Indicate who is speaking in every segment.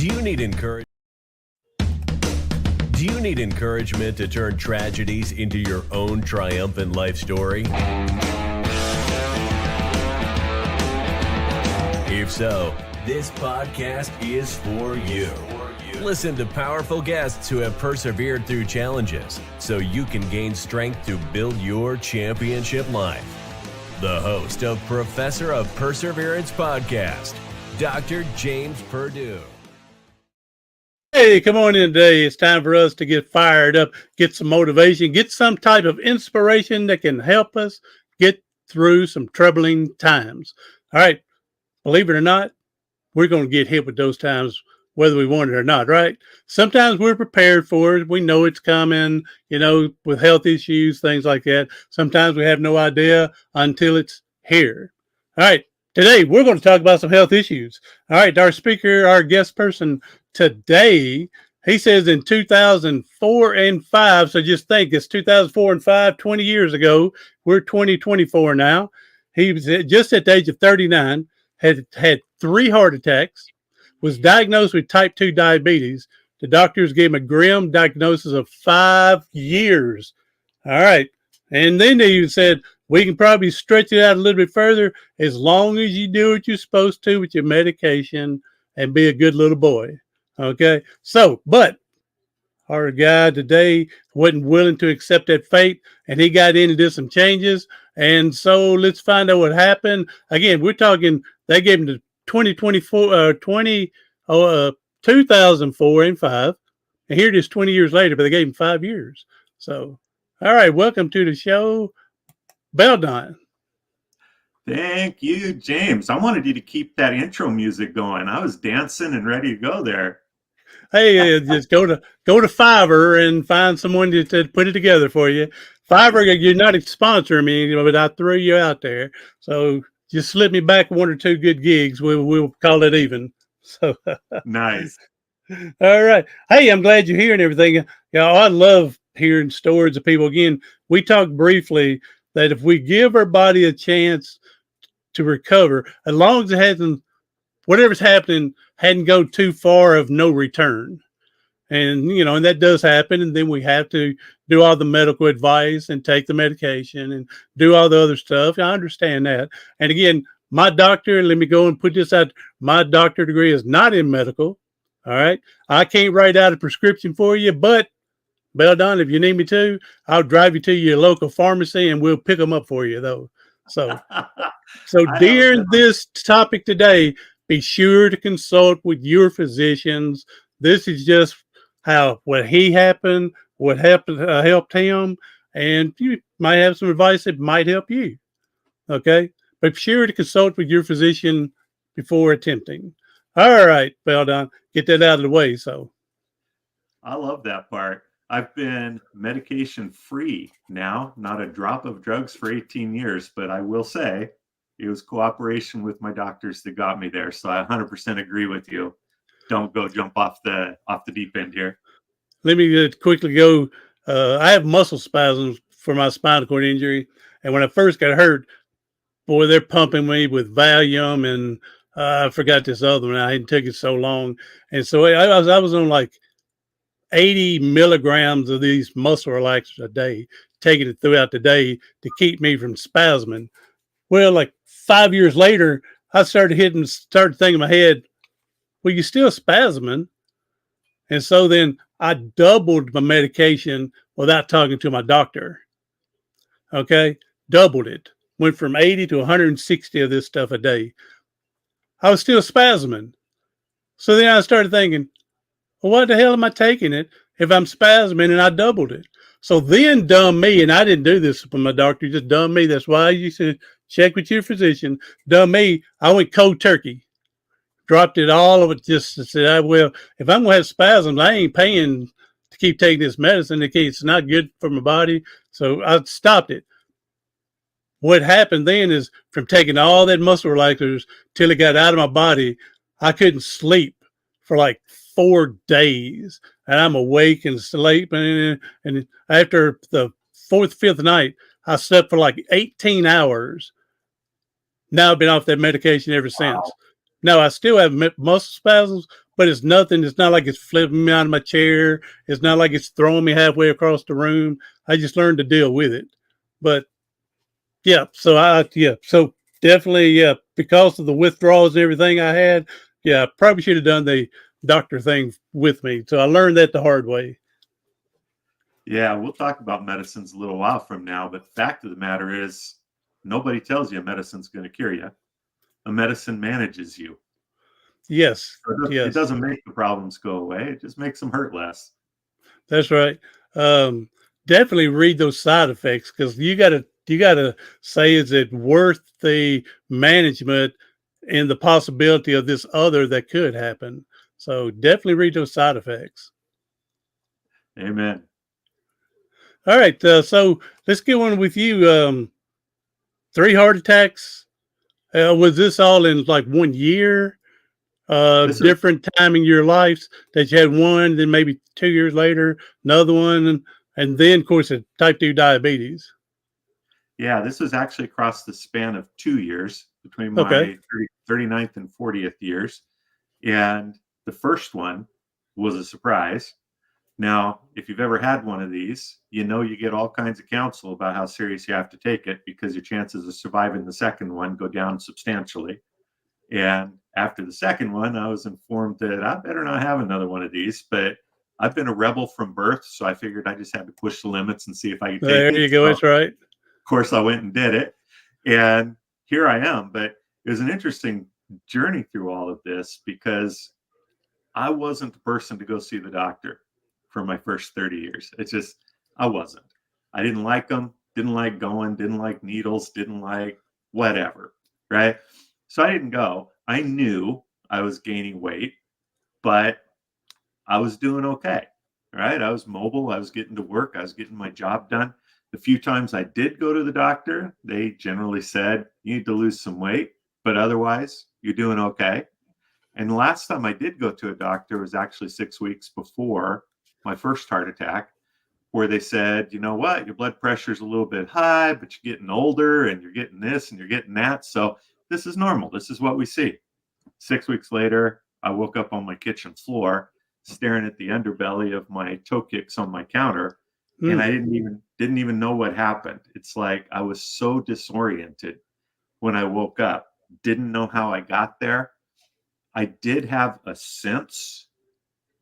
Speaker 1: Do you need encouragement? Do you need encouragement to turn tragedies into your own triumphant life story? If so, this podcast is for you. Listen to powerful guests who have persevered through challenges so you can gain strength to build your championship life. The host of Professor of Perseverance podcast, Dr. James Perdue.
Speaker 2: Hey, come on in today. It's time for us to get fired up, get some motivation, get some type of inspiration that can help us get through some troubling times. All right, believe it or not, we're going to get hit with those times whether we want it or not, right? Sometimes we're prepared for it. We know it's coming, with health issues, things like that. Sometimes we have no idea until it's here. All right, today we're going to talk about some health issues. All right, our speaker, our guest person today, he says in 2004 and 5, so just think it's 2004 and 5, 20 years ago. We're 2024 now. He was just at the age of 39, had 3 heart attacks, was diagnosed with type 2 diabetes. The doctors gave him a grim diagnosis of 5 years. All right. And then they even said, we can probably stretch it out a little bit further as long as you do what you're supposed to with your medication and be a good little boy. Okay. So, but our guy today wasn't willing to accept that fate, and he got in and did some changes. And so let's find out what happened. Again, we're talking, they gave him the 2004 and 5. And here it is 20 years later, but they gave him 5 years. So, all right, welcome to the show, Belldon.
Speaker 3: Thank you, James. I wanted you to keep that intro music going. I was dancing and ready to go there.
Speaker 2: Hey, just go to Fiverr and find someone to put it together for you. Fiverr, you're not sponsoring me, but I threw you out there. So just slip me back 1 or 2 good gigs. We'll call it even. So
Speaker 3: nice.
Speaker 2: All right. Hey, I'm glad you're here and everything. I love hearing stories of people. Again, we talked briefly that if we give our body a chance to recover, as long as it hasn't, whatever's happening hadn't go too far of no return. And, and that does happen. And then we have to do all the medical advice and take the medication and do all the other stuff. I understand that. And again, my doctor, let me go and put this out. My doctor degree is not in medical. All right. I can't write out a prescription for you, but Belldon, if you need me to, I'll drive you to your local pharmacy and we'll pick them up for you though. So during this topic today, be sure to consult with your physicians. This is just what helped him, and you might have some advice that might help you. Okay, but be sure to consult with your physician before attempting. All right, Belldon, get that out of the way. So,
Speaker 3: I love that part. I've been medication free now, not a drop of drugs for 18 years, but I will say it was cooperation with my doctors that got me there. So I 100% agree with you. Don't go jump off the deep end here.
Speaker 2: Let me quickly go. I have muscle spasms for my spinal cord injury. And when I first got hurt, boy, they're pumping me with Valium and I forgot this other one. I hadn't took it so long. And so I was on like 80 milligrams of these muscle relaxers a day, taking it throughout the day to keep me from spasming. Well, like 5 years later, I started thinking in my head, well, you're still spasming. And so then I doubled my medication without talking to my doctor. Okay. Doubled it. Went from 80 to 160 of this stuff a day. I was still spasming. So then I started thinking, well, what the hell am I taking it if I'm spasming and I doubled it? So then dumb me, and I didn't do this with my doctor, just dumb me. That's why you should check with your physician. Dumb me, I went cold turkey. Dropped it all of it, just said, well, if I'm going to have spasms, I ain't paying to keep taking this medicine. It's not good for my body. So I stopped it. What happened then is from taking all that muscle relaxers till it got out of my body, I couldn't sleep for like 4 days. And I'm awake and sleeping. And after the 4th, 5th night, I slept for like 18 hours. Now I've been off that medication ever since.
Speaker 3: Wow.
Speaker 2: Now I still have muscle spasms, but it's nothing. It's not like it's flipping me out of my chair. It's not like it's throwing me halfway across the room. I just learned to deal with it. But so definitely, because of the withdrawals and everything I had, I probably should have done the doctor thing with me. So I learned that the hard way.
Speaker 3: Yeah, we'll talk about medicines a little while from now, but the fact of the matter is nobody tells you a medicine's going to cure you. A medicine manages you.
Speaker 2: Yes,
Speaker 3: So it
Speaker 2: yes,
Speaker 3: doesn't make the problems go away. It just makes them hurt less.
Speaker 2: that's right. Um, Definitely read those side effects, because you gotta say, is it worth the management and the possibility of this other that could happen? So definitely read those side effects.
Speaker 3: Amen.
Speaker 2: All right, so let's get one with you. 3 heart attacks. Was this all in like 1 year?
Speaker 3: This is
Speaker 2: Different time in your lives that you had one, then maybe 2 years later, another one, and then, of course, type 2 diabetes.
Speaker 3: Yeah, this was actually across the span of 2 years between
Speaker 2: Okay.
Speaker 3: my 39th and 40th years. And the first one was a surprise. Now, if you've ever had one of these, you get all kinds of counsel about how serious you have to take it, because your chances of surviving the second one go down substantially. And after the second one, I was informed that I better not have another one of these. But I've been a rebel from birth, so I figured I just had to push the limits and see if I could take
Speaker 2: There
Speaker 3: it.
Speaker 2: you go.
Speaker 3: So,
Speaker 2: That's right.
Speaker 3: of course, I went and did it. And here I am. But it was an interesting journey through all of this, because I wasn't the person to go see the doctor for my first 30 years. It's just, I wasn't. I didn't like them, didn't like going, didn't like needles, didn't like whatever. Right. So I didn't go. I knew I was gaining weight, but I was doing okay. Right. I was mobile. I was getting to work. I was getting my job done. The few times I did go to the doctor, they generally said, you need to lose some weight, but otherwise, you're doing okay. And the last time I did go to a doctor was actually 6 weeks before my first heart attack, where they said, you know what, your blood pressure is a little bit high, but you're getting older and you're getting this and you're getting that. So this is normal. This is what we see. 6 weeks later, I woke up on my kitchen floor staring at the underbelly of my toe kicks on my counter. And I
Speaker 2: Hmm.
Speaker 3: didn't even know what happened. It's like I was so disoriented when I woke up, didn't know how I got there. I did have a sense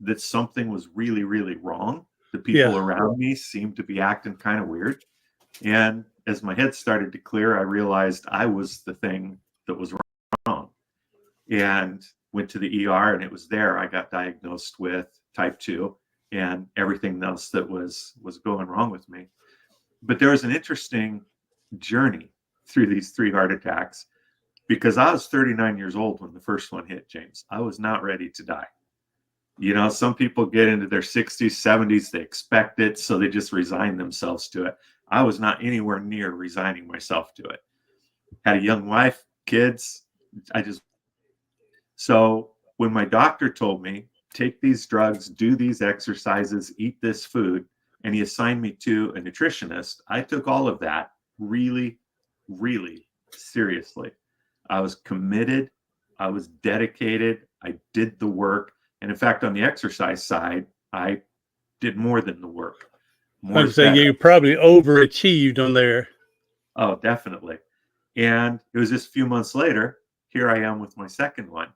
Speaker 3: that something was really, really wrong. The
Speaker 2: Yeah.
Speaker 3: people around me seemed to be acting kind of weird. And as my head started to clear, I realized I was the thing that was wrong, and went to the ER, and it was there. I got diagnosed with type 2 and everything else that was going wrong with me. But there was an interesting journey through these 3 heart attacks, because I was 39 years old when the first one hit, James. I was not ready to die. Some people get into their 60s, 70s, they expect it, so they just resign themselves to it. I was not anywhere near resigning myself to it. Had a young wife, kids. I just, so when my doctor told me, take these drugs, do these exercises, eat this food, and he assigned me to a nutritionist, I took all of that really, really seriously. I was committed. I was dedicated. I did the work. And in fact, on the exercise side, I did more than the work. More
Speaker 2: Like I
Speaker 3: is
Speaker 2: say,
Speaker 3: better.
Speaker 2: you probably overachieved on there.
Speaker 3: Oh, definitely. And it was just a few months later, here I am with my second one.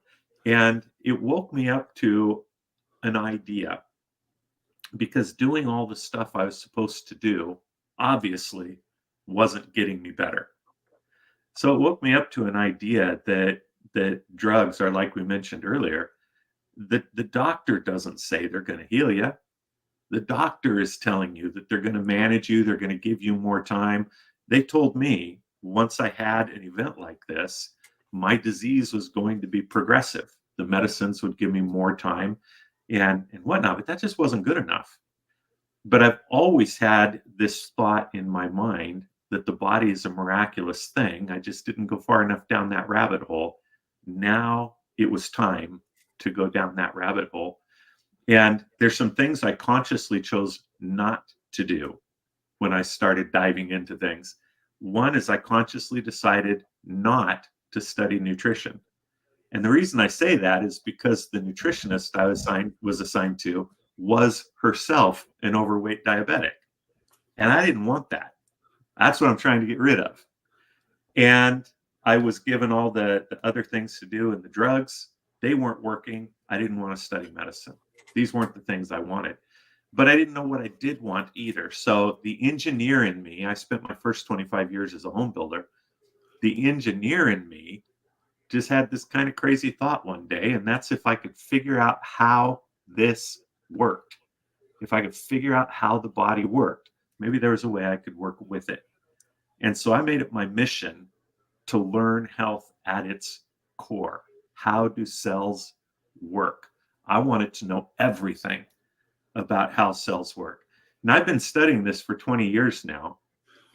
Speaker 3: And it woke me up to an idea, because doing all the stuff I was supposed to do obviously wasn't getting me better. So it woke me up to an idea that drugs are, like we mentioned earlier, that the doctor doesn't say they're going to heal you. The doctor is telling you that they're going to manage you, they're going to give you more time. They told me once I had an event like this, my disease was going to be progressive. The medicines would give me more time and whatnot, but that just wasn't good enough. But I've always had this thought in my mind that the body is a miraculous thing. I just didn't go far enough down that rabbit hole. Now it was time to go down that rabbit hole. And there's some things I consciously chose not to do when I started diving into things. One is I consciously decided not to study nutrition. And the reason I say that is because the nutritionist I was assigned to was herself an overweight diabetic. And I didn't want that. That's what I'm trying to get rid of. And I was given all the other things to do, and the drugs, they weren't working. I didn't want to study medicine. These weren't the things I wanted. But I didn't know what I did want either. So the engineer in me, I spent my first 25 years as a home builder. The engineer in me just had this kind of crazy thought one day, and that's if I could figure out how this worked, if I could figure out how the body worked, maybe there was a way I could work with it. And so I made it my mission to learn health at its core. How do cells work? I wanted to know everything about how cells work. And I've been studying this for 20 years now.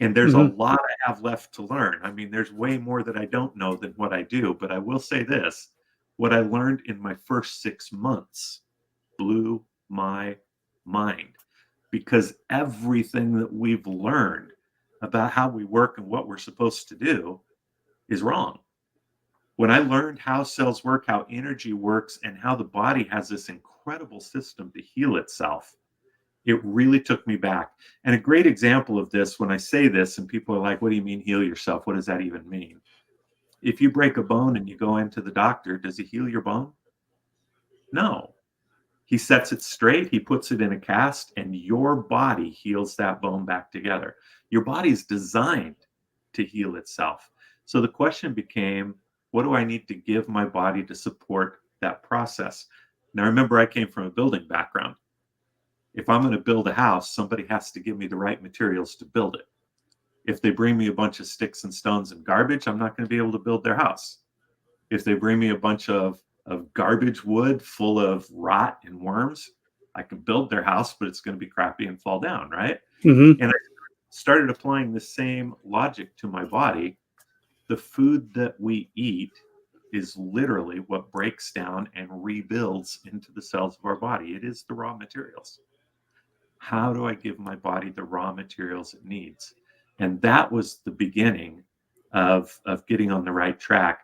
Speaker 3: And there's a lot I have left to learn. I mean, there's way more that I don't know than what I do. But I will say this, what I learned in my first 6 months blew my mind, because everything that we've learned about how we work and what we're supposed to do is wrong. When I learned how cells work, how energy works, and how the body has this incredible system to heal itself, it really took me back. And a great example of this, when I say this and people are like, what do you mean heal yourself? What does that even mean? If you break a bone and you go into the doctor, does he heal your bone? No. He sets it straight, he puts it in a cast, and your body heals that bone back together. Your body is designed to heal itself. So the question became, what do I need to give my body to support that process? Now, remember, I came from a building background. If I'm going to build a house, somebody has to give me the right materials to build it. If they bring me a bunch of sticks and stones and garbage, I'm not going to be able to build their house. If they bring me a bunch of garbage wood full of rot and worms, I can build their house, but it's going to be crappy and fall down, right? And I started applying the same logic to my body. The food that we eat is literally what breaks down and rebuilds into the cells of our body. It is the raw materials. How do I give my body the raw materials it needs? And that was the beginning of getting on the right track.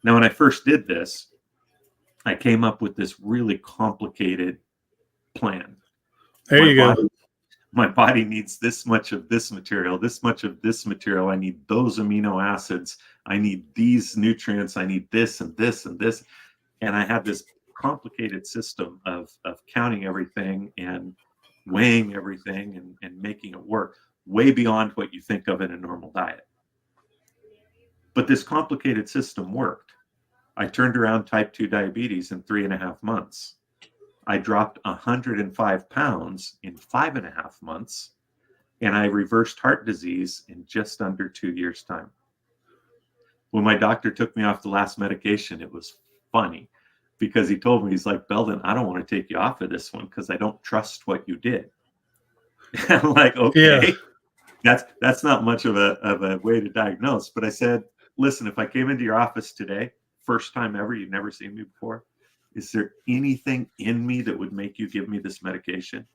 Speaker 3: Now, when I first did this, I came up with this really complicated plan.
Speaker 2: There you go.
Speaker 3: My body needs this much of this material, this much of this material. I need those amino acids. I need these nutrients. I need this and this and this. And I had this complicated system of counting everything and weighing everything and making it work, way beyond what you think of in a normal diet. But this complicated system worked. I turned around type 2 diabetes in 3.5 months. I dropped 105 pounds in 5.5 months, and I reversed heart disease in just under 2 years' time. When my doctor took me off the last medication, it was funny, because he told me, he's like, Belldon, I don't want to take you off of this one because I don't trust what you did. And I'm like, okay, that's not much of a way to diagnose. But I said, listen, if I came into your office today, first time ever, you've never seen me before, is there anything in me that would make you give me this medication?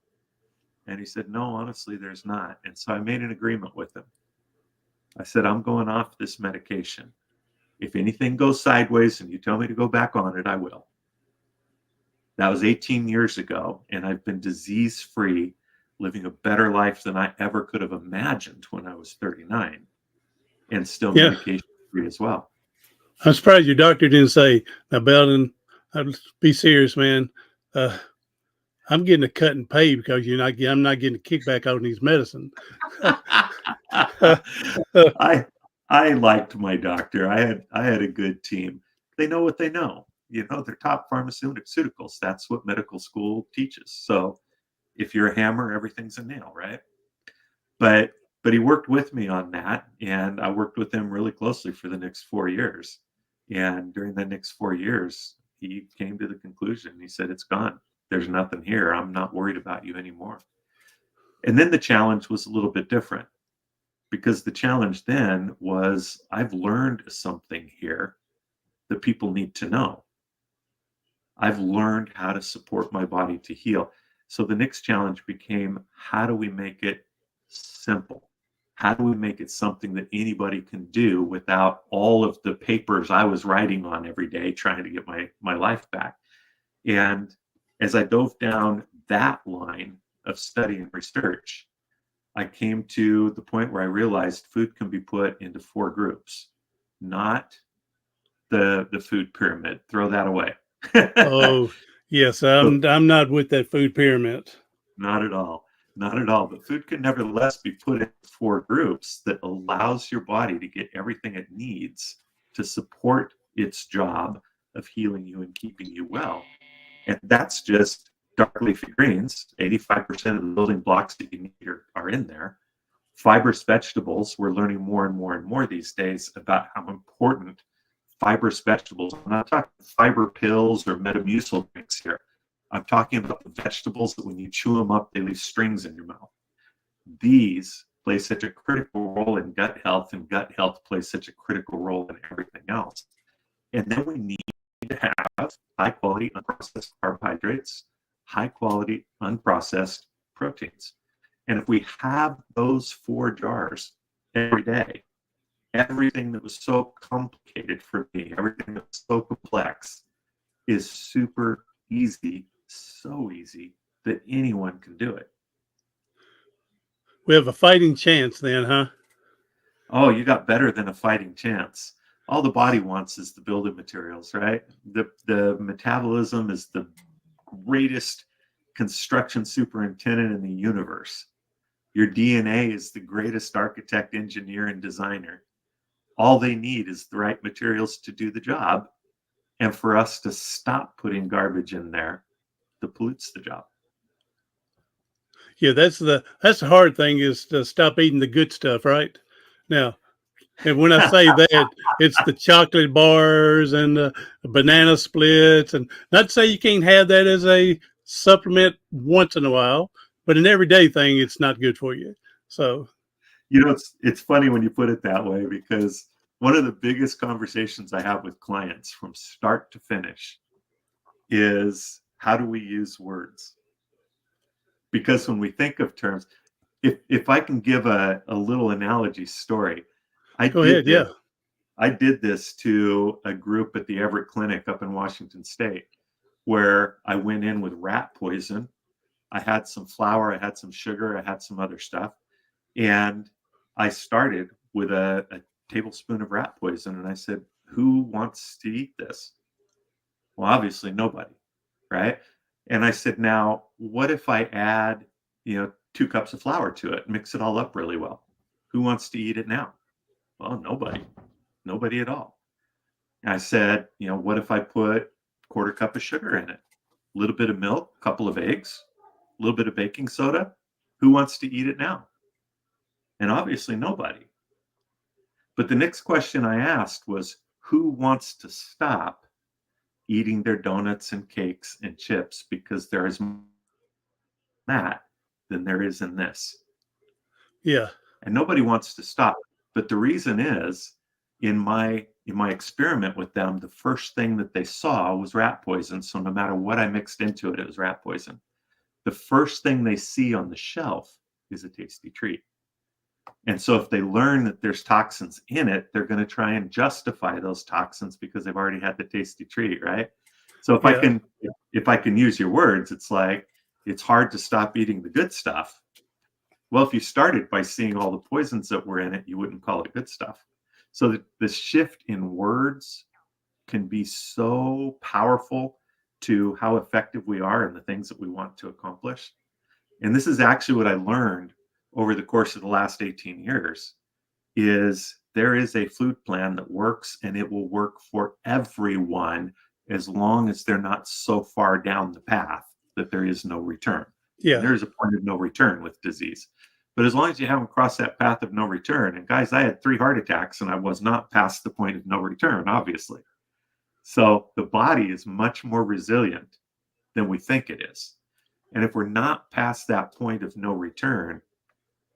Speaker 3: And he said, no, honestly, there's not. And so I made an agreement with him. I said, I'm going off this medication. If anything goes sideways and you tell me to go back on it, I will. That was 18 years ago, and I've been disease-free, living a better life than I ever could have imagined when I was 39, and still medication-free as well.
Speaker 2: I'm surprised your doctor didn't say, now, Belldon, be serious, man. I'm getting a cut and pay because I'm not getting a kickback on these medicine.
Speaker 3: I liked my doctor. I had a good team. They know what they know. You know, they're top pharmaceuticals. That's what medical school teaches. So if you're a hammer, everything's a nail, right? But he worked with me on that, and I worked with him really closely for the next 4 years. And during the next 4 years, he came to the conclusion. He said, it's gone. There's nothing here. I'm not worried about you anymore. And then the challenge was a little bit different, because the challenge then was, I've learned something here that people need to know. I've learned how to support my body to heal. So the next challenge became, how do we make it simple? how do we make it something that anybody can do without all of the papers I was writing on every day trying to get my life back? And as I dove down that line of study and research, I came to the point where I realized food can be put into 4 groups, not the food pyramid. Throw that away.
Speaker 2: Oh, yes, I'm not with that food pyramid.
Speaker 3: Not at all. Not at all. But food can nevertheless be put into 4 groups that allows your body to get everything it needs to support its job of healing you and keeping you well. And that's just dark leafy greens. 85% of the building blocks that you need are in there. Fibrous vegetables, we're learning more and more and more these days about how important fibrous vegetables. I'm not talking fiber pills or Metamucil drinks here. I'm talking about the vegetables that when you chew them up, they leave strings in your mouth. These play such a critical role in gut health, and gut health plays such a critical role in everything else. And then we need to have high quality unprocessed carbohydrates, high quality unprocessed proteins. And if we have those 4 jars every day, everything that was so complicated for me, everything that was so complex is super easy, so easy that anyone can do it.
Speaker 2: We have a fighting chance then, huh?
Speaker 3: Oh, you got better than a fighting chance. All the body wants is the building materials, right? The metabolism is the greatest construction superintendent in the universe. Your DNA is the greatest architect, engineer, and designer. All they need is the right materials to do the job, and for us to stop putting garbage in there that pollutes the job.
Speaker 2: Yeah, that's the hard thing, is to stop eating the good stuff, right? Now, and when I say that, it's the chocolate bars and the banana splits, and not to say you can't have that as a supplement once in a while, but an everyday thing, it's not good for you. So,
Speaker 3: It's funny when you put it that way, because one of the biggest conversations I have with clients from start to finish is, how do we use words? Because when we think of terms, if I can give a little analogy story,
Speaker 2: go ahead. Yeah.
Speaker 3: I did this to a group at the Everett Clinic up in Washington State, where I went in with rat poison. I had some flour, I had some sugar, I had some other stuff. And I started with a tablespoon of rat poison. And I said, who wants to eat this? Well, obviously nobody, right? And I said, now, what if I add, 2 cups of flour to it, mix it all up really well? Who wants to eat it now? Well, nobody at all. And I said, what if I put 1/4 cup of sugar in it, a little bit of milk, a couple of eggs, a little bit of baking soda? Who wants to eat it now? And obviously nobody. But the next question I asked was, who wants to stop eating their donuts and cakes and chips, because there is more in that than there is in this?
Speaker 2: Yeah.
Speaker 3: And nobody wants to stop. But the reason is, in my experiment with them, the first thing that they saw was rat poison. So no matter what I mixed into it, it was rat poison. The first thing they see on the shelf is a tasty treat. And so if they learn that there's toxins in it, they're going to try and justify those toxins because they've already had the tasty treat, right? So if I can use your words, it's like, it's hard to stop eating the good stuff. Well, if you started by seeing all the poisons that were in it, you wouldn't call it good stuff. So the shift in words can be so powerful to how effective we are in the things that we want to accomplish. And this is actually what I learned over the course of the last 18 years, is there is a food plan that works, and it will work for everyone as long as they're not so far down the path that there is no return.
Speaker 2: Yeah.
Speaker 3: And there is a point of no return with disease. But as long as you haven't crossed that path of no return, and guys, I had 3 heart attacks and I was not past the point of no return, obviously. So the body is much more resilient than we think it is. And if we're not past that point of no return,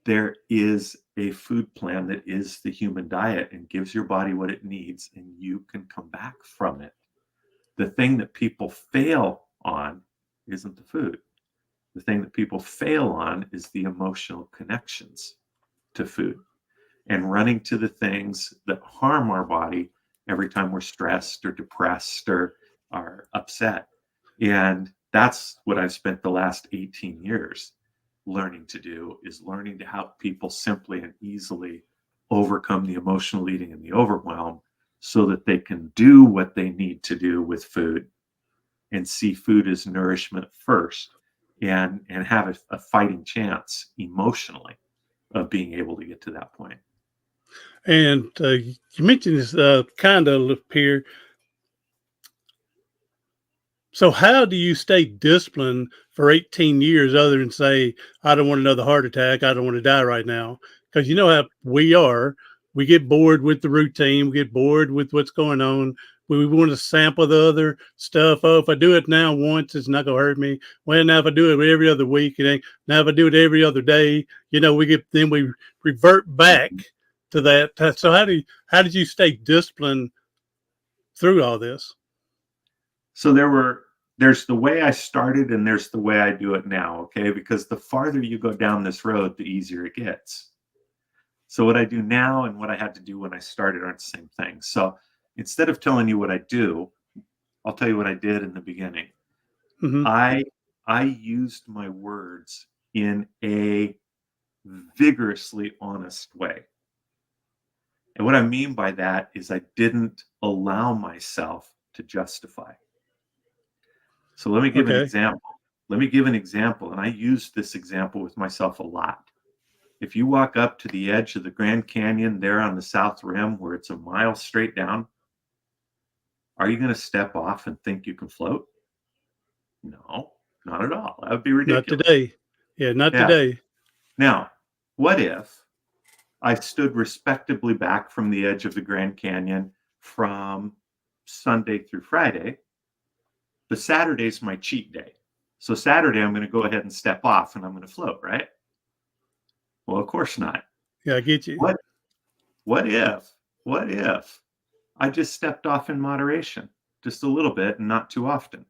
Speaker 3: there is a food plan that is the human diet and gives your body what it needs, and you can come back from it. The thing that people fail on isn't the food. The thing that people fail on is the emotional connections to food. and running to the things that harm our body every time we're stressed or depressed or are upset. And that's what I've spent the last 18 years learning to do, is learning to help people simply and easily overcome the emotional eating and the overwhelm so that they can do what they need to do with food and see food as nourishment first, and have a fighting chance emotionally of being able to get to that point.
Speaker 2: And you mentioned this kind of here. So how do you stay disciplined for 18 years other than say, I don't want another heart attack. I don't want to die right now? Because you know how we are. We get bored with the routine. We get bored with what's going on. We want to sample the other stuff. Oh, if I do it now once, it's not going to hurt me. Well, now if I do it every other week, it ain't. Now if I do it every other day, we revert back to that. So how did you stay disciplined through all this?
Speaker 3: So there's the way I started and there's the way I do it now, okay? Because the farther you go down this road, the easier it gets. So what I do now and what I had to do when I started aren't the same thing. So instead of telling you what I do, I'll tell you what I did in the beginning.
Speaker 2: Mm-hmm.
Speaker 3: I used my words in a vigorously honest way. And what I mean by that is I didn't allow myself to justify. So let me give an example. And I use this example with myself a lot. If you walk up to the edge of the Grand Canyon there on the South Rim where it's a mile straight down, are you going to step off and think you can float? No, not at all. That would be ridiculous.
Speaker 2: Not today. Yeah, not today.
Speaker 3: Now, what if I stood respectably back from the edge of the Grand Canyon from Sunday through Friday? But Saturday's my cheat day. So Saturday, I'm going to go ahead and step off and I'm going to float, right? Well, of course not.
Speaker 2: Yeah, I get you.
Speaker 3: What if I just stepped off in moderation, just a little bit and not too often?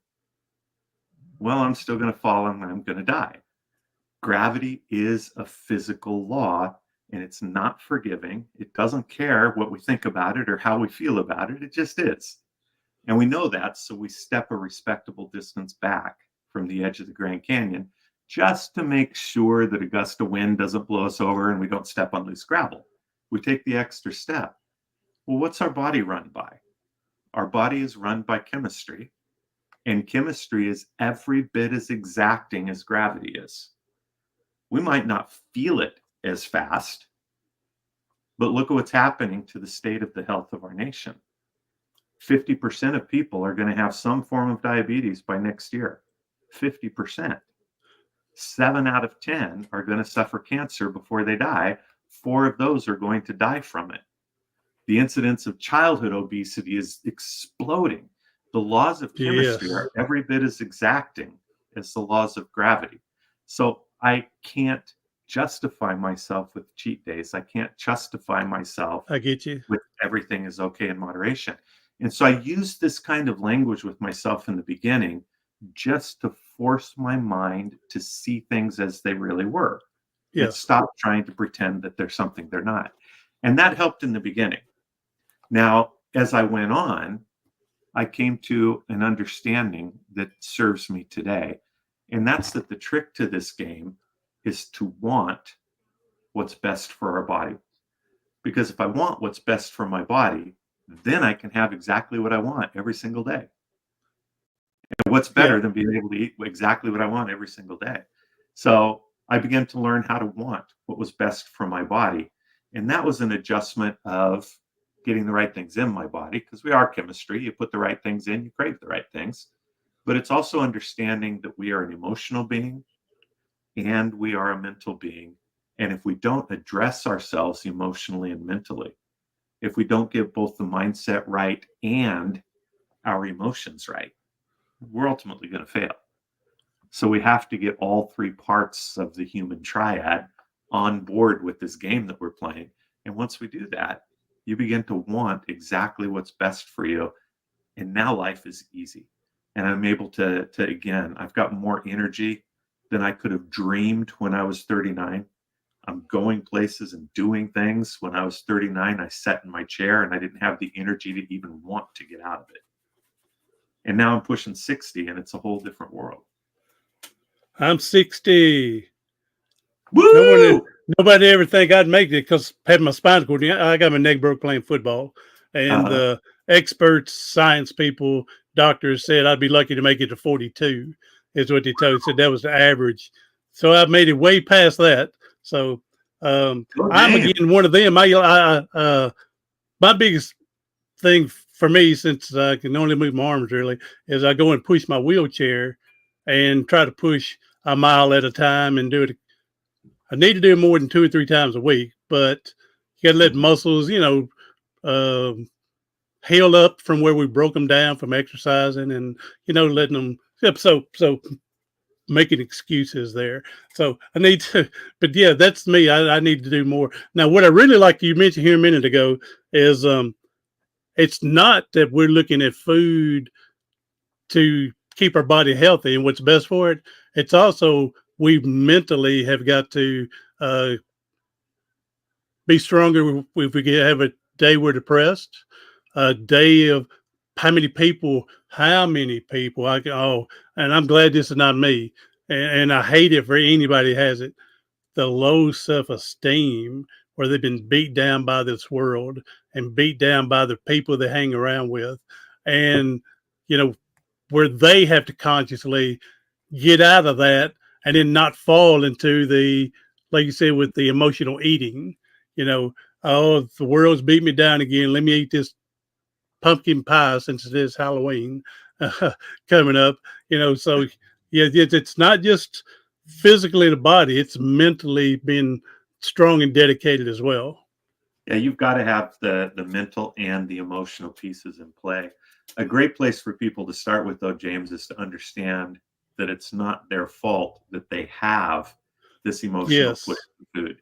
Speaker 3: Well, I'm still going to fall and I'm going to die. Gravity is a physical law and it's not forgiving. It doesn't care what we think about it or how we feel about it. It just is. And we know that, so we step a respectable distance back from the edge of the Grand Canyon just to make sure that a gust of wind doesn't blow us over and we don't step on loose gravel. We take the extra step. Well, what's our body run by? Our body is run by chemistry, and chemistry is every bit as exacting as gravity is. We might not feel it as fast, but look at what's happening to the state of the health of our nation. 50% of people are going to have some form of diabetes by next year. 50%. 7 out of 10 are going to suffer cancer before they die. 4 of those are going to die from it. The incidence of childhood obesity is exploding. The laws of chemistry are every bit as exacting as the laws of gravity. So I can't justify myself with cheat days. I can't justify myself
Speaker 2: I get you.
Speaker 3: with everything is okay in moderation. And so I used this kind of language with myself in the beginning just to force my mind to see things as they really were. And stop trying to pretend that there's something they're not. And that helped in the beginning. Now, as I went on, I came to an understanding that serves me today. And that's that the trick to this game is to want what's best for our body. Because if I want what's best for my body, then I can have exactly what I want every single day. And what's better than being able to eat exactly what I want every single day? So I began to learn how to want what was best for my body. And that was an adjustment of getting the right things in my body, because we are chemistry. You put the right things in, you crave the right things. But it's also understanding that we are an emotional being and we are a mental being. And if we don't address ourselves emotionally and mentally, if we don't get both the mindset right and our emotions right, we're ultimately going to fail. So we have to get all 3 parts of the human triad on board with this game that we're playing. And once we do that, you begin to want exactly what's best for you. And now life is easy. And I'm able to again, I've got more energy than I could have dreamed when I was 39. I'm going places and doing things. When I was 39, I sat in my chair and I didn't have the energy to even want to get out of it. And now I'm pushing 60 and it's a whole different world.
Speaker 2: I'm 60.
Speaker 3: Woo!
Speaker 2: Nobody ever think I'd make it because I had my spinal cord. I got my neck broke playing football, and the experts, science people, doctors said I'd be lucky to make it to 42. Is what they told. Said that was the average. So I've made it way past that. So I'm again one of them. My biggest thing for me, since I can only move my arms really, is I go and push my wheelchair and try to push a mile at a time and do it. I need to do it more than 2 or 3 times a week, but you got to let muscles, heal up from where we broke them down from exercising, and letting them. So making excuses there. So I need to, but yeah, that's me. I need to do more. Now, what I really like you mentioned here a minute ago is it's not that we're looking at food to keep our body healthy and what's best for it. It's also we mentally have got to be stronger if we have a day we're depressed, a day of how many people and I'm glad this is not me. And I hate it for anybody who has it. The low self-esteem where they've been beat down by this world and beat down by the people they hang around with. And, where they have to consciously get out of that and then not fall into the, like you said, with the emotional eating, oh, the world's beat me down again. Let me eat this pumpkin pie since it is Halloween coming up, so yeah, it's not just physically the body, it's mentally being strong and dedicated as well.
Speaker 3: Yeah, you've got to have the mental and the emotional pieces in play. A great place for people to start with, though, James, is to understand that it's not their fault that they have this emotional push to food.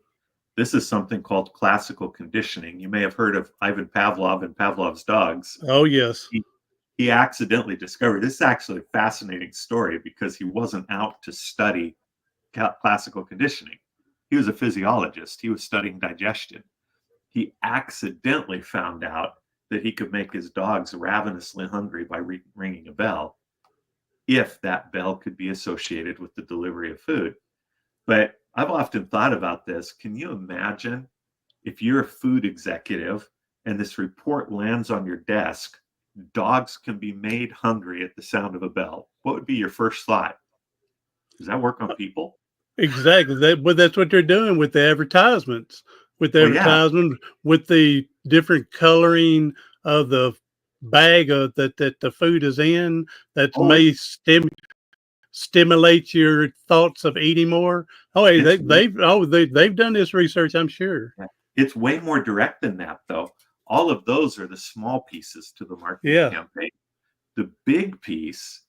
Speaker 3: This is something called classical conditioning. You may have heard of Ivan Pavlov and Pavlov's dogs.
Speaker 2: Oh, yes.
Speaker 3: He accidentally discovered, this is actually a fascinating story because he wasn't out to study classical conditioning. He was a physiologist. He was studying digestion. He accidentally found out that he could make his dogs ravenously hungry by ringing a bell, if that bell could be associated with the delivery of food. But I've often thought about this. Can you imagine if you're a food executive and this report lands on your desk, dogs can be made hungry at the sound of a bell? What would be your first thought? Does that work on people?
Speaker 2: Exactly. But that's what they're doing with the advertisements. With the different coloring of the bag that the food is in, that may stimulate your thoughts of eating more. Oh, hey, they've done this research, I'm sure.
Speaker 3: It's way more direct than that, though. All of those are the small pieces to the marketing campaign. The big piece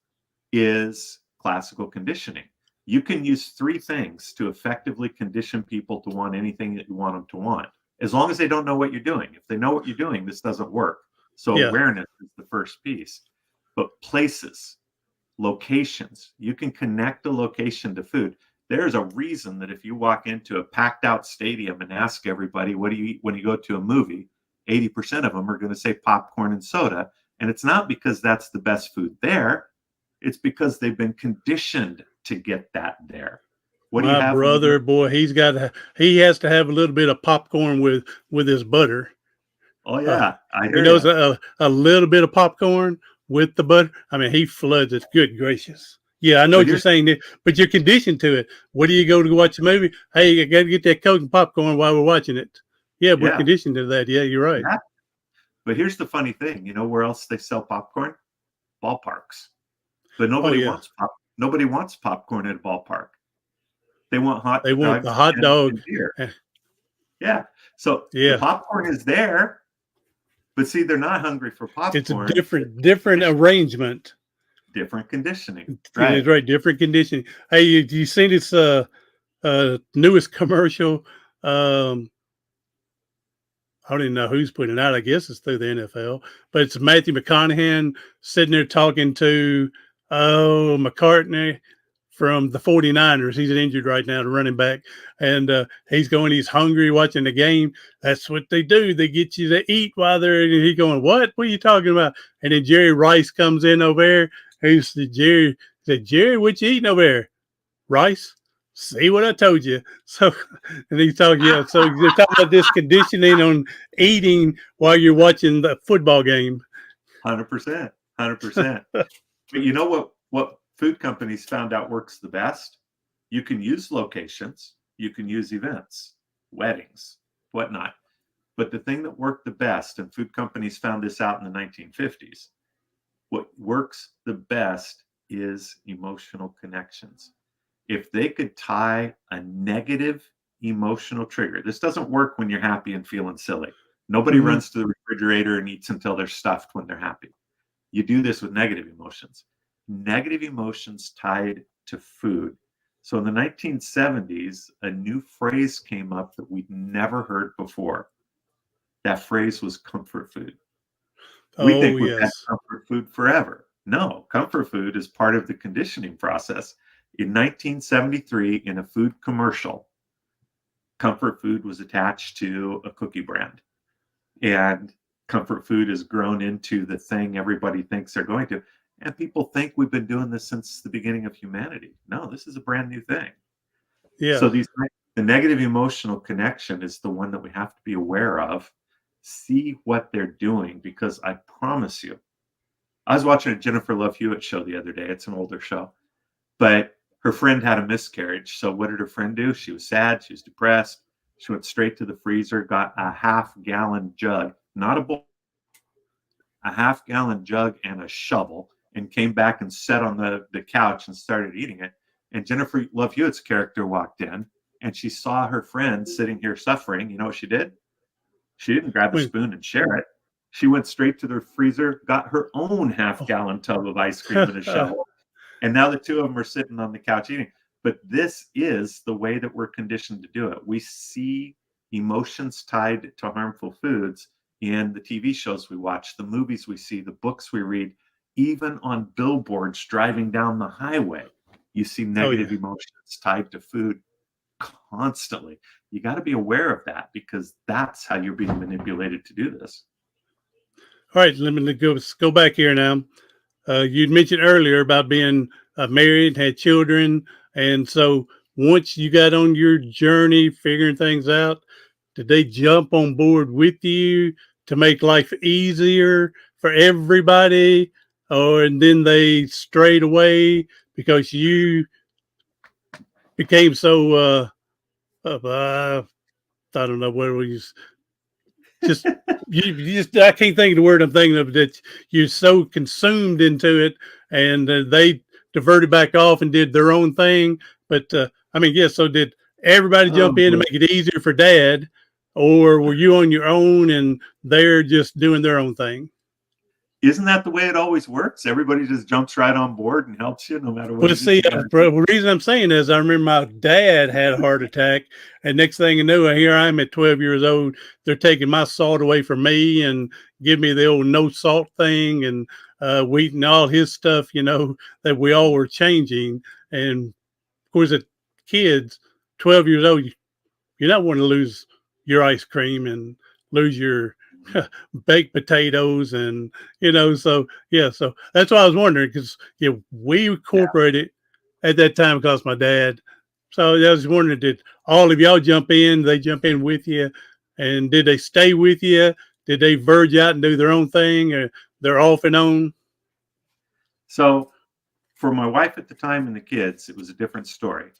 Speaker 3: is classical conditioning. You can use 3 things to effectively condition people to want anything that you want them to want, as long as they don't know what you're doing. If they know what you're doing, this doesn't work. So awareness is the first piece. But places, locations, you can connect a location to food. There's a reason that if you walk into a packed out stadium and ask everybody, what do you eat when you go to a movie? 80% of them are going to say popcorn and soda. And it's not because that's the best food there. It's because they've been conditioned to get that there. What do you have?
Speaker 2: My brother, boy, he has to have a little bit of popcorn with his butter.
Speaker 3: Oh yeah,
Speaker 2: I hear knows a little bit of popcorn with the butter. I mean, he floods it. Good gracious. Yeah, I know what you're saying, but you're conditioned to it. What do you go to watch a movie? Hey, I got to get that Coke and popcorn while we're watching it. Yeah, we're conditioned to that. Yeah, you're right. Yeah.
Speaker 3: But here's the funny thing. You know where else they sell popcorn? Ballparks. But nobody wants popcorn at a ballpark. They want
Speaker 2: the hot dog.
Speaker 3: Yeah. So the popcorn is there, but see, they're not hungry for popcorn.
Speaker 2: It's a different arrangement.
Speaker 3: Different conditioning.
Speaker 2: Right. Right. Different conditioning. Hey, you seen this newest commercial? I don't even know who's putting it out. I guess it's through the NFL, but it's Matthew McConaughey sitting there talking to McCartney from the 49ers. He's injured right now, the running back. And he's hungry watching the game. That's what they do. They get you to eat while they're, and he's going, what are you talking about? And then Jerry Rice comes in over there. He said, Jerry, what you eating over there? Rice? See what I told you. So, and he's talking, so they're talking about this conditioning on eating while you're watching the football game.
Speaker 3: 100%. 100%. But you know what food companies found out works the best? You can use locations, you can use events, weddings, whatnot. But the thing that worked the best, and food companies found this out in the 1950s, what works the best is emotional connections. If they could tie a negative emotional trigger, this doesn't work when you're happy and feeling silly. Nobody runs to the refrigerator and eats until they're stuffed when they're happy. You do this with negative emotions. Negative emotions tied to food. So in the 1970s, a new phrase came up that we'd never heard before. That phrase was comfort food. We think we've had comfort food forever. No, comfort food is part of the conditioning process. In 1973, in a food commercial, comfort food was attached to a cookie brand. And comfort food has grown into the thing everybody thinks they're going to. And people think we've been doing this since the beginning of humanity. No, this is a brand new thing.
Speaker 2: Yeah.
Speaker 3: So the negative emotional connection is the one that we have to be aware of. See what they're doing, because I promise you, I was watching a Jennifer Love Hewitt show the other day. It's an older show, but her friend had a miscarriage. So what did her friend do? She was sad. She was depressed. She went straight to the freezer, got a half-gallon jug, not a bowl, a half-gallon jug and a shovel, and came back and sat on the couch and started eating it. And Jennifer Love Hewitt's character walked in, and she saw her friend sitting here suffering. You know what she did? She didn't grab a spoon and share it. She went straight to the freezer, got her own half-gallon tub of ice cream and a shovel. And now the two of them are sitting on the couch eating. But this is the way that we're conditioned to do it. We see emotions tied to harmful foods in the TV shows we watch, the movies we see, the books we read, even on billboards driving down the highway. You see negative emotions tied to food constantly. You got to be aware of that, because that's how you're being manipulated to do this.
Speaker 2: All right, let me go back here now. You'd mentioned earlier about being married, had children, and so once you got on your journey figuring things out, did they jump on board with you to make life easier for everybody, and then they strayed away because you became so I don't know what we just you just I can't think of the word I'm thinking of, that you're so consumed into it, and they diverted back off and did their own thing. But so did everybody jump in to make it easier for Dad, or were you on your own and they're just doing their own thing?
Speaker 3: Isn't that the way it always works? Everybody just jumps right on board and helps you no matter what.
Speaker 2: Well, see, the reason I'm saying is I remember my dad had a heart attack, and next thing you know, here I am at 12 years old. They're taking my salt away from me and give me the old no salt thing, and eating all his stuff, that we all were changing. And of course, at kids, 12 years old, you're not wanting to lose your ice cream and lose your baked potatoes, and so that's why I was wondering, because we incorporated at that time because my dad. So I was wondering, did all of y'all jump in? They jump in with you, and did they stay with you? Did they verge out and do their own thing, or they're off and on?
Speaker 3: So for my wife at the time and the kids, it was a different story.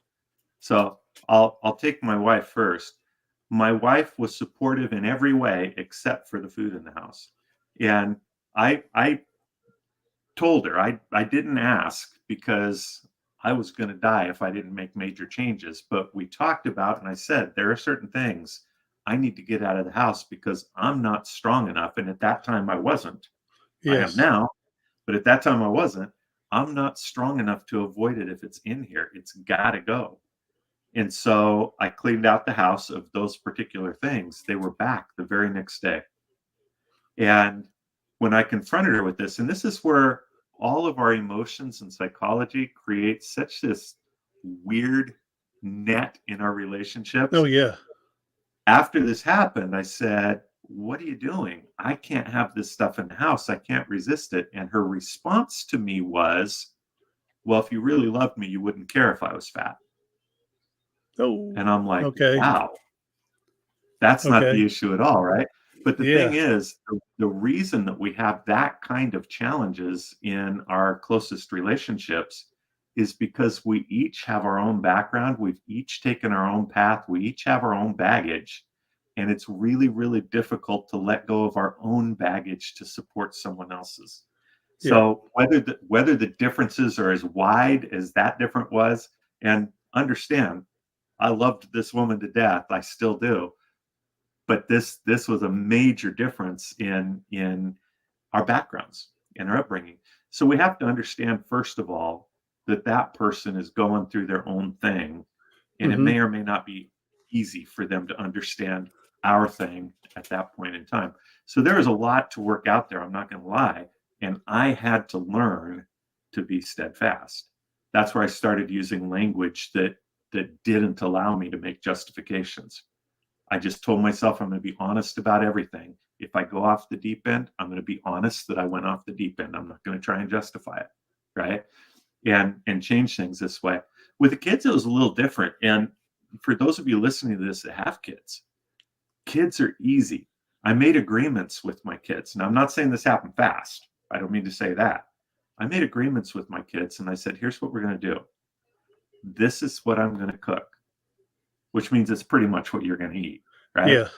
Speaker 3: So I'll take my wife first. My wife was supportive in every way except for the food in the house. And I told her, I didn't ask because I was going to die if I didn't make major changes. But we talked about, and I said, there are certain things I need to get out of the house because I'm not strong enough. And at that time I wasn't. Yes. I am now, but at that time I wasn't. I'm not strong enough to avoid it if it's in here. It's got to go. And so I cleaned out the house of those particular things. They were back the very next day. And when I confronted her with this, and this is where all of our emotions and psychology create such this weird net in our relationships.
Speaker 2: Oh, yeah.
Speaker 3: After this happened, I said, what are you doing? I can't have this stuff in the house. I can't resist it. And her response to me was, well, if you really loved me, you wouldn't care if I was fat.
Speaker 2: Oh,
Speaker 3: And I'm like,
Speaker 2: okay.
Speaker 3: wow, that's not
Speaker 2: Okay.
Speaker 3: the issue at all, right? But the
Speaker 2: Yeah.
Speaker 3: thing is, the reason that we have that kind of challenges in our closest relationships is because we each have our own background. We've each taken our own path. We each have our own baggage. And it's really, really difficult to let go of our own baggage to support someone else's.
Speaker 2: Yeah.
Speaker 3: So whether the differences are as wide as that different was, and understand, I loved this woman to death. I still do. But this was a major difference in our backgrounds and our upbringing. So we have to understand, first of all, that that person is going through their own thing, and it
Speaker 2: Mm-hmm.
Speaker 3: may or may not be easy for them to understand our thing at that point in time. So there is a lot to work out there. I'm not going to lie. And I had to learn to be steadfast. That's where I started using language that didn't allow me to make justifications. I just told myself I'm going to be honest about everything. If I go off the deep end, I'm going to be honest that I went off the deep end. I'm not going to try and justify it, right? And change things this way. With the kids, it was a little different. And for those of you listening to this that have kids, kids are easy. I made agreements with my kids. Now, I'm not saying this happened fast. I don't mean to say that. I made agreements with my kids, and I said, here's what we're going to do. This is what I'm going to cook, which means it's pretty much what you're going to eat, right?
Speaker 2: Yeah.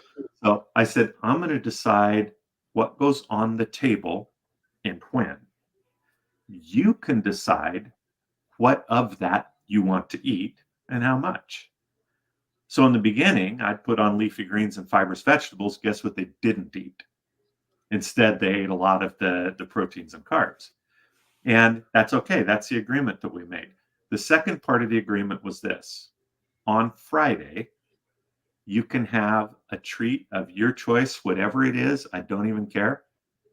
Speaker 3: So I said, I'm going to decide what goes on the table and when. You can decide what of that you want to eat and how much. So in the beginning, I'd put on leafy greens and fibrous vegetables. Guess what they didn't eat? Instead, they ate a lot of the proteins and carbs. And that's okay. That's the agreement that we made. The second part of the agreement was this. On Friday, you can have a treat of your choice, whatever it is. I don't even care.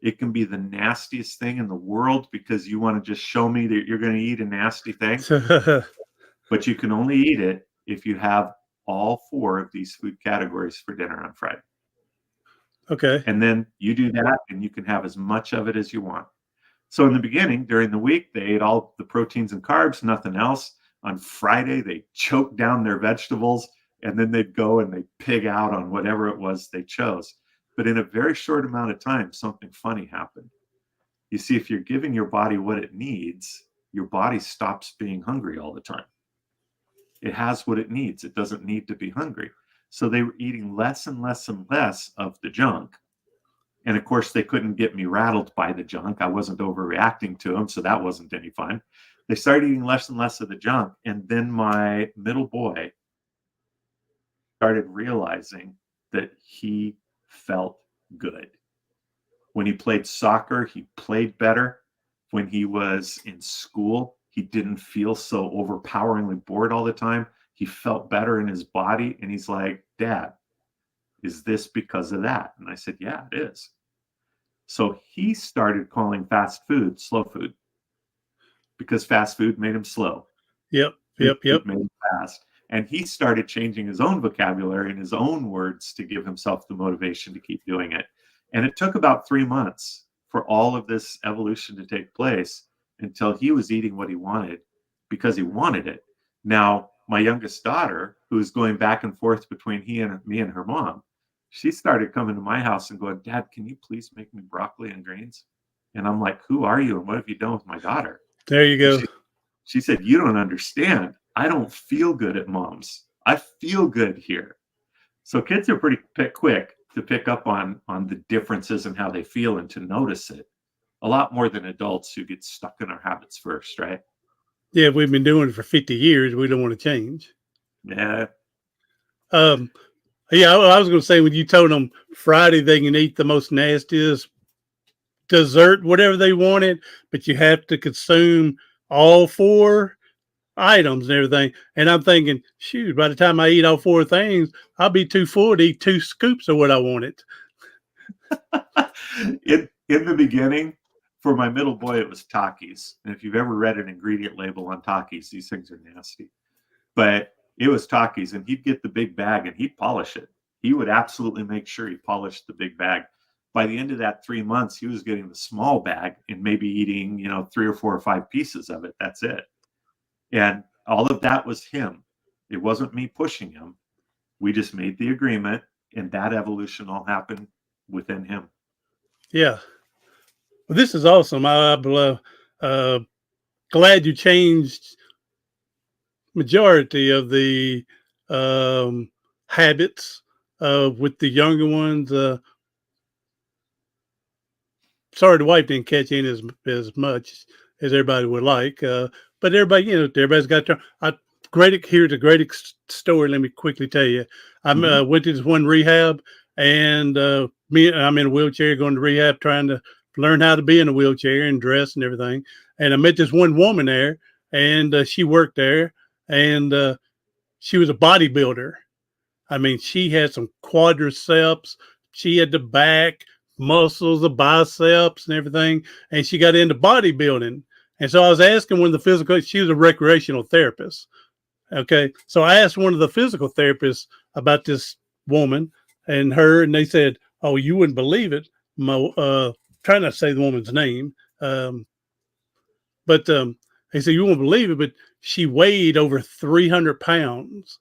Speaker 3: It can be the nastiest thing in the world because you want to just show me that you're going to eat a nasty thing. But you can only eat it if you have all 4 of these food categories for dinner on Friday.
Speaker 2: Okay.
Speaker 3: And then you do that and you can have as much of it as you want. So in the beginning, during the week, they ate all the proteins and carbs, nothing else. On Friday, they choked down their vegetables, and then they'd go and they'd pig out on whatever it was they chose. But in a very short amount of time, something funny happened. You see, if you're giving your body what it needs, your body stops being hungry all the time. It has what it needs. It doesn't need to be hungry. So they were eating less and less and less of the junk. And of course, they couldn't get me rattled by the junk. I wasn't overreacting to them, so that wasn't any fun. They started eating less and less of the junk. And then my middle boy started realizing that he felt good. When he played soccer, he played better. When he was in school, he didn't feel so overpoweringly bored all the time. He felt better in his body. And he's like, Dad, is this because of that? And I said, yeah, it is. So he started calling fast food slow food because fast food made him slow.
Speaker 2: Yep.
Speaker 3: Food made him fast. And he started changing his own vocabulary and his own words to give himself the motivation to keep doing it. And it took about 3 months for all of this evolution to take place until he was eating what he wanted because he wanted it. Now, my youngest daughter, who's going back and forth between me and her mom, she started coming to my house and going, Dad, can you please make me broccoli and greens? And I'm like, who are you? And what have you done with my daughter?
Speaker 2: There you go.
Speaker 3: She said, you don't understand. I don't feel good at Mom's. I feel good here. So kids are pretty quick to pick up on the differences in how they feel and to notice it. A lot more than adults who get stuck in our habits first, right?
Speaker 2: Yeah, we've been doing it for 50 years. We don't want to change.
Speaker 3: Yeah.
Speaker 2: Yeah, I was going to say, when you told them Friday they can eat the most nastiest dessert, whatever they wanted, but you have to consume all 4 items and everything. And I'm thinking, shoot, by the time I eat all 4 things, I'll be too full to eat 2 scoops of what I wanted.
Speaker 3: In the beginning, for my middle boy, it was Takis. And if you've ever read an ingredient label on Takis, these things are nasty. But it was Takis, and he'd get the big bag and he'd polish it. He would absolutely make sure he polished the big bag. By the end of that 3 months, he was getting the small bag and maybe eating, 3 or 4 or 5 pieces of it. That's it. And all of that was him. It wasn't me pushing him. We just made the agreement, and that evolution all happened within him.
Speaker 2: Yeah. Well, this is awesome. I'm glad you changed majority of the habits with the younger ones. Sorry, the wife didn't catch in as much as everybody would like, but everybody, everybody's got their. Here's a great story. Let me quickly tell you. I went to this one rehab, and I'm in a wheelchair going to rehab, trying to learn how to be in a wheelchair and dress and everything. And I met this one woman there, and she worked there, and she was a bodybuilder. I mean, she had some quadriceps. She had the back muscles, the biceps, and everything. And she got into bodybuilding. And so I was asking one of the physical. She was a recreational therapist. Okay, so I asked one of the physical therapists about this woman and her, and they said, "Oh, you wouldn't believe it." Trying not to say the woman's name, but they said you won't believe it, but she weighed over 300 pounds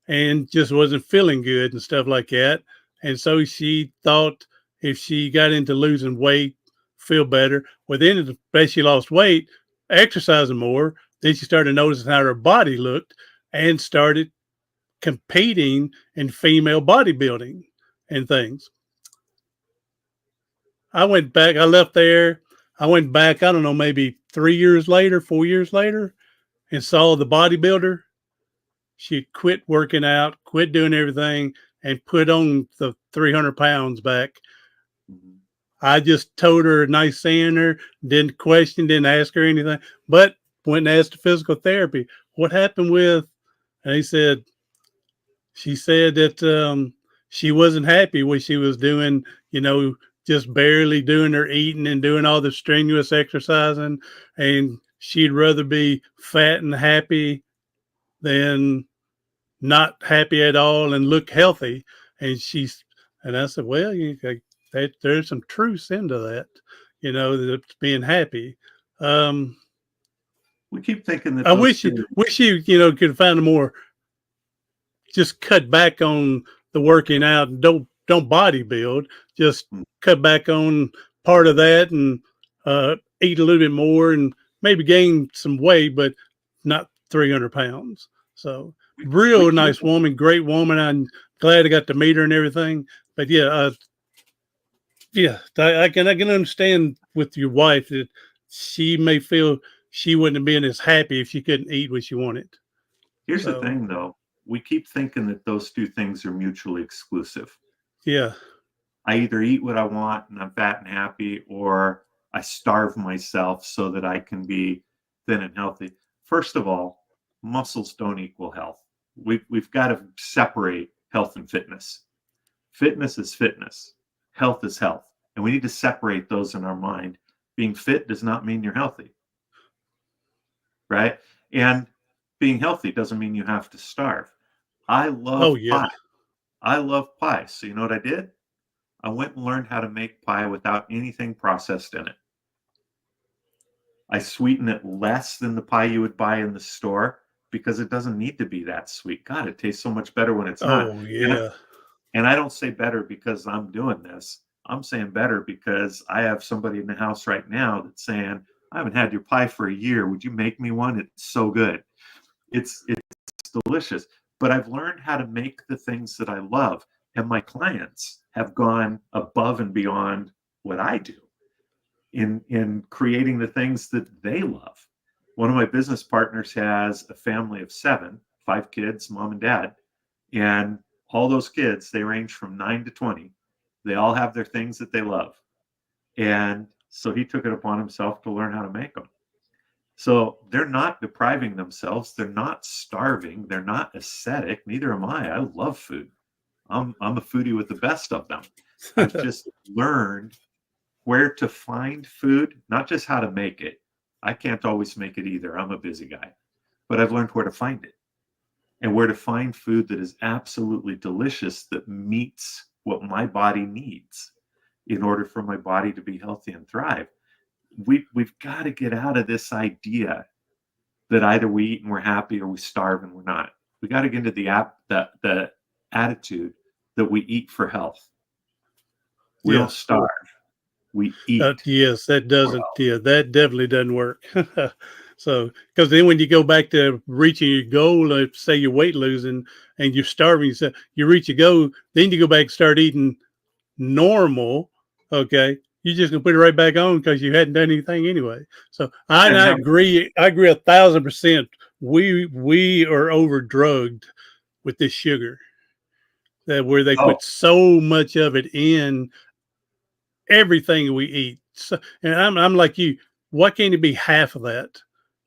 Speaker 2: and just wasn't feeling good and stuff like that. And so she thought if she got into losing weight, feel better. Well, then as she lost weight, exercising more, then she started noticing how her body looked and started competing in female bodybuilding and things. I went back, I left there. I went back, I don't know, maybe 3 years later, 4 years later, and saw the bodybuilder. She quit working out, quit doing everything, and put on the 300 pounds back. I just told her a nice answer, didn't question, didn't ask her anything, but went and asked the physical therapy, what happened with, and she said that she wasn't happy what she was doing, just barely doing her eating and doing all the strenuous exercising. And she'd rather be fat and happy than not happy at all and look healthy. And I said, well, there's some truth into that, that's being happy.
Speaker 3: We keep thinking that
Speaker 2: I wish you could find a more, just cut back on the working out and don't bodybuild, just cut back on part of that and eat a little bit more and maybe gain some weight, but not 300 pounds. So real nice woman, great woman. I'm glad I got to meet her and everything. But I can understand with your wife that she may feel she wouldn't have been as happy if she couldn't eat what she wanted.
Speaker 3: Here's the thing, though. We keep thinking that those two things are mutually exclusive.
Speaker 2: Yeah.
Speaker 3: I either eat what I want and I'm fat and happy, or I starve myself so that I can be thin and healthy. First of all, muscles don't equal health. We've got to separate health and fitness. Fitness is fitness. Health is health. And we need to separate those in our mind. Being fit does not mean you're healthy. Right? And being healthy doesn't mean you have to starve. I love pie. I love pie. So you know what I did? I went and learned how to make pie without anything processed in it. I sweeten it less than the pie you would buy in the store because it doesn't need to be that sweet. God, it tastes so much better when it's not.
Speaker 2: Oh, yeah.
Speaker 3: And I don't say better because I'm doing this. I'm saying better because I have somebody in the house right now that's saying, I haven't had your pie for a year. Would you make me one? It's so good. It's delicious. But I've learned how to make the things that I love. And my clients have gone above and beyond what I do in creating the things that they love. One of my business partners has a family of 7, 5 kids, mom and dad. And all those kids, they range from 9 to 20. They all have their things that they love. And so he took it upon himself to learn how to make them. So they're not depriving themselves. They're not starving. They're not ascetic. Neither am I. I love food. I'm a foodie with the best of them. I've just learned where to find food, not just how to make it. I can't always make it either. I'm a busy guy. But I've learned where to find it. and where to find food that is absolutely delicious that meets what my body needs in order for my body to be healthy and thrive. We've got to get out of this idea that either we eat and we're happy or we starve and we're not. We got to get into the attitude that we eat for health. We don't starve. We eat.
Speaker 2: Yes, that doesn't. Yeah, that definitely doesn't work. So, because then when you go back to reaching your goal, say you're weight losing and you're starving, so you reach your goal, then you go back and start eating normal. Okay, you're just gonna put it right back on because you hadn't done anything anyway. So I agree. I agree 1,000%. We are over drugged with this sugar, that where they put so much of it in everything we eat. So, and I'm like you. Why can't it be half of that?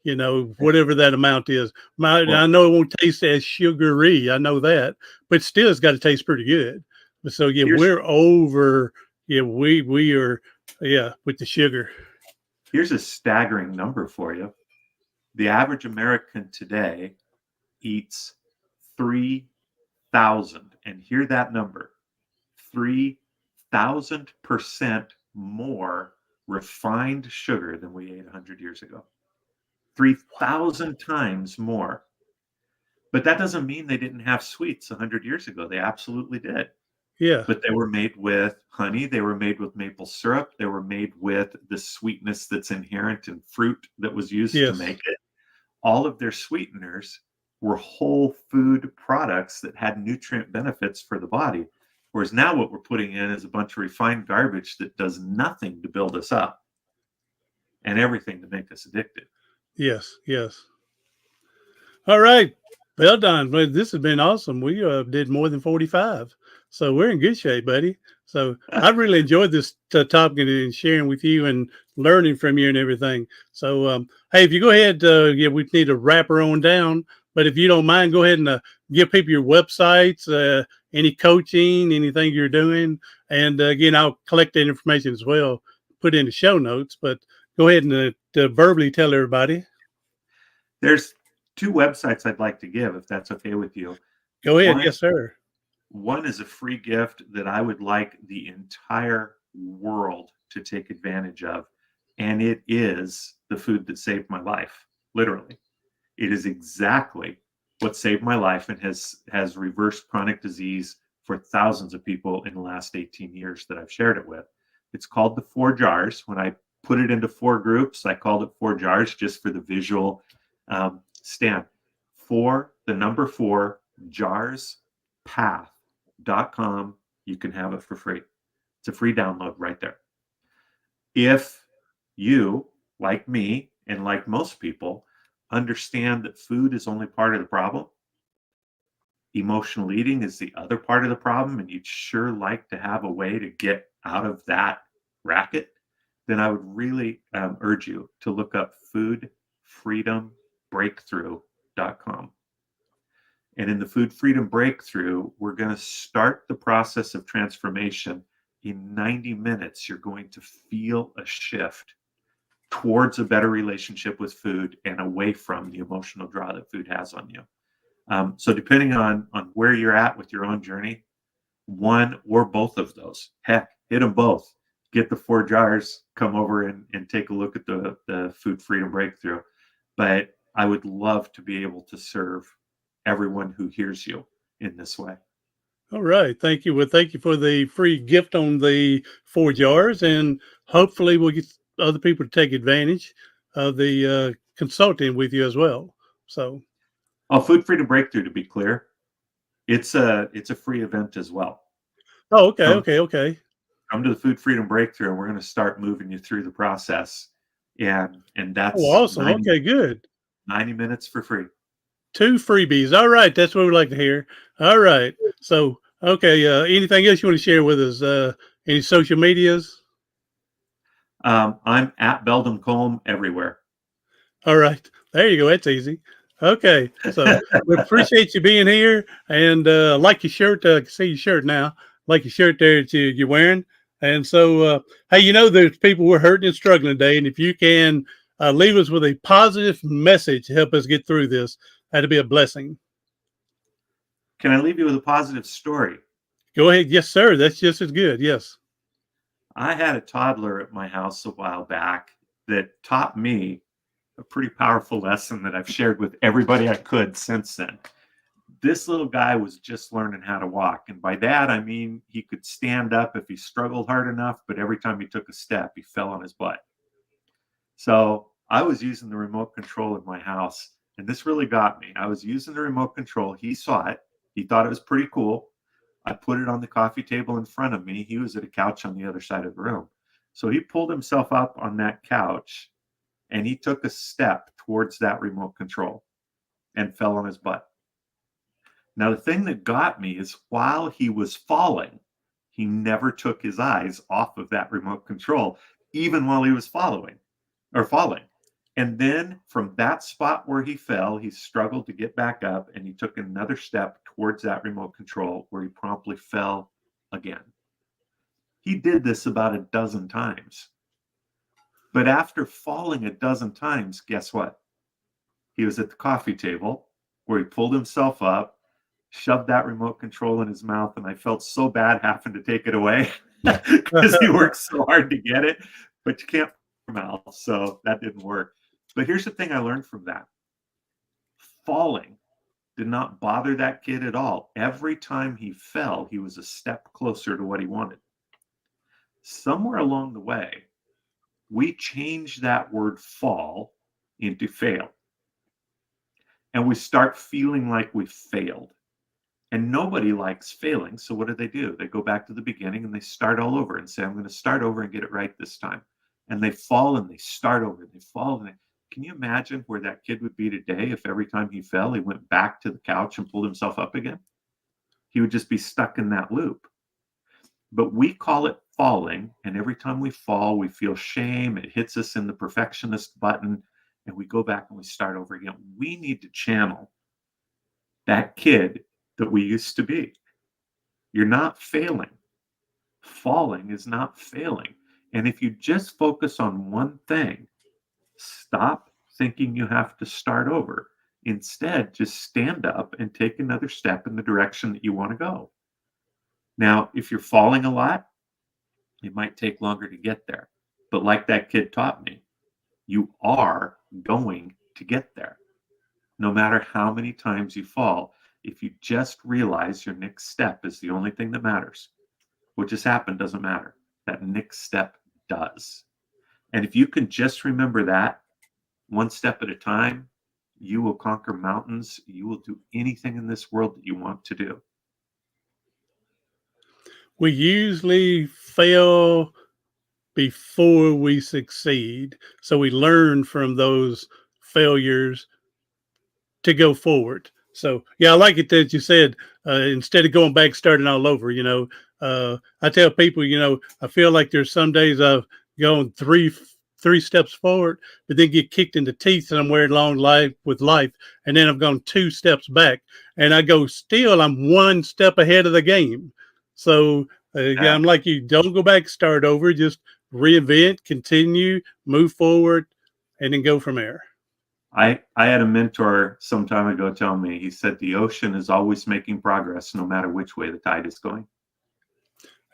Speaker 2: You know, whatever that amount is. I know it won't taste as sugary. I know that, but still, it's got to taste pretty good. So yeah, we're over. Yeah, we are. Yeah, with the sugar.
Speaker 3: Here's a staggering number for you. The average American today eats 3,000, and hear that number, 3,000% more refined sugar than we ate 100 years ago. 3,000 times more. But that doesn't mean they didn't have sweets 100 years ago. They absolutely did.
Speaker 2: Yeah.
Speaker 3: But they were made with honey. They were made with maple syrup. They were made with the sweetness that's inherent in fruit that was used to make it. All of their sweeteners were whole food products that had nutrient benefits for the body. Whereas now what we're putting in is a bunch of refined garbage that does nothing to build us up and everything to make us addicted.
Speaker 2: Yes, yes. All right. Belldon, this has been awesome. We did more than 45. So we're in good shape, buddy. So I really enjoyed this topic and sharing with you and learning from you and everything. So, hey, if you go ahead, we need to wrap her on down. But if you don't mind, go ahead and give people your websites, any coaching, anything you're doing. And again, I'll collect that information as well, put in the show notes. But go ahead and verbally tell everybody.
Speaker 3: There's 2 websites I'd like to give, if that's okay with you.
Speaker 2: Go ahead. Yes, sir.
Speaker 3: One is a free gift that I would like the entire world to take advantage of. And it is the food that saved my life, literally. It is exactly what saved my life and has reversed chronic disease for thousands of people in the last 18 years that I've shared it with. It's called the 4 jars. When I put it into 4 groups, I called it 4 jars just for the visual stand. 4, the number 4, jarspath.com. You can have it for free. It's a free download right there. If you, like me and like most people, understand that food is only part of the problem, emotional eating is the other part of the problem, and you'd sure like to have a way to get out of that racket, then I would really urge you to look up foodfreedombreakthrough.com. And in the Food Freedom Breakthrough, we're going to start the process of transformation. In 90 minutes, you're going to feel a shift towards a better relationship with food and away from the emotional draw that food has on you. So depending on where you're at with your own journey, one or both of those, heck, hit them both. Get the 4 jars, come over and take a look at the Food Freedom Breakthrough. But I would love to be able to serve everyone who hears you in this way.
Speaker 2: All right. Thank you. Well, thank you for the free gift on the 4 jars. And hopefully we'll get other people to take advantage of the consulting with you as well. So,
Speaker 3: Food Freedom Breakthrough, to be clear, it's a free event as well.
Speaker 2: Oh, okay. Okay.
Speaker 3: Come to the Food Freedom Breakthrough, and we're going to start moving you through the process. And that's
Speaker 2: awesome. Okay, good.
Speaker 3: 90 minutes for free.
Speaker 2: 2 freebies. All right. That's what we like to hear. All right. So, okay. Anything else you want to share with us? Any social medias?
Speaker 3: I'm at Belldon Colme everywhere.
Speaker 2: All right. There you go. That's easy. Okay. So we appreciate you being here, and like your shirt. I can see your shirt now. Like your shirt there that you're wearing. And so, hey, there's people who are hurting and struggling today. And if you can leave us with a positive message to help us get through this, that'd be a blessing.
Speaker 3: Can I leave you with a positive story?
Speaker 2: Go ahead. Yes, sir. That's just as good. Yes.
Speaker 3: I had a toddler at my house a while back that taught me a pretty powerful lesson that I've shared with everybody I could since then. This little guy was just learning how to walk. And by that, I mean he could stand up if he struggled hard enough, but every time he took a step, he fell on his butt. So I was using the remote control in my house, and this really got me. I was using the remote control. He saw it. He thought it was pretty cool. I put it on the coffee table in front of me. He was at a couch on the other side of the room. So he pulled himself up on that couch and he took a step towards that remote control and fell on his butt. Now, the thing that got me is while he was falling, he never took his eyes off of that remote control, even while he was falling. And then from that spot where he fell, he struggled to get back up and he took another step towards that remote control where he promptly fell again. He did this about a dozen times. But after falling a dozen times, guess what? He was at the coffee table where he pulled himself up, shoved that remote control in his mouth, and I felt so bad having to take it away because he worked so hard to get it, but you can't put your mouth, so that didn't work. But here's the thing I learned from that. Falling did not bother that kid at all. Every time he fell, he was a step closer to what he wanted. Somewhere along the way, we changed that word fall into fail. And we start feeling like we failed. And nobody likes failing. So what do? They go back to the beginning and they start all over and say, I'm going to start over and get it right this time. And they fall and they start over. They fall. And can you imagine where that kid would be today if every time he fell, he went back to the couch and pulled himself up again? He would just be stuck in that loop. But we call it falling. And every time we fall, we feel shame. It hits us in the perfectionist button. And we go back and we start over again. We need to channel that kid that we used to be. You're not failing. Falling is not failing. And if you just focus on one thing, stop thinking you have to start over. Instead, just stand up and take another step in the direction that you want to go. Now, if you're falling a lot, it might take longer to get there. But like that kid taught me, you are going to get there. No matter how many times you fall, if you just realize your next step is the only thing that matters, what just happened doesn't matter. That next step does. And if you can just remember that, one step at a time, you will conquer mountains. You will do anything in this world that you want to do.
Speaker 2: We usually fail before we succeed. So we learn from those failures to go forward. So, yeah, I like it that you said, instead of going back, starting all over, I tell people, I feel like there's some days I've gone three steps forward, but then get kicked in the teeth somewhere along life. And then I've gone 2 steps back and I go still, I'm 1 step ahead of the game. So yeah, I'm like you, don't go back, start over, just reinvent, continue, move forward, and then go from there.
Speaker 3: I had a mentor some time ago tell me, he said, the ocean is always making progress no matter which way the tide is going.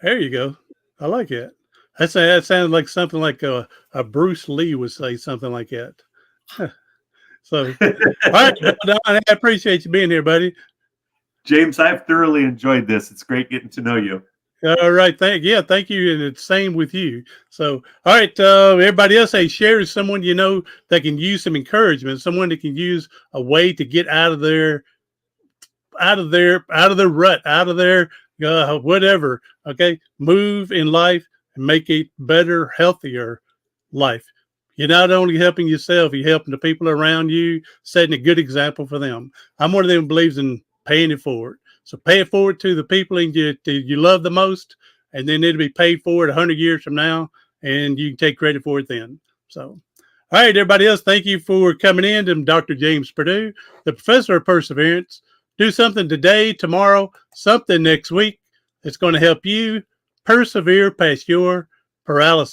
Speaker 2: There you go. I like it. That sounds like something like a Bruce Lee would say, something like that. So, all right, Don, I appreciate you being here, buddy.
Speaker 3: James, I've thoroughly enjoyed this. It's great getting to know you.
Speaker 2: All right. Thank you. And it's same with you. So, all right. Everybody else, share with someone that can use some encouragement, someone that can use a way to get out of their rut, out of their whatever. Okay. Move in life and make a better, healthier life. You're not only helping yourself, you're helping the people around you, setting a good example for them. I'm one of them who believes in paying it forward. So pay it forward to the people you love the most, and then it'll be paid forward 100 years from now, and you can take credit for it then. So, all right, everybody else, thank you for coming in. I'm Dr. James Perdue, the professor of perseverance. Do something today, tomorrow, something next week that's going to help you persevere past your paralysis.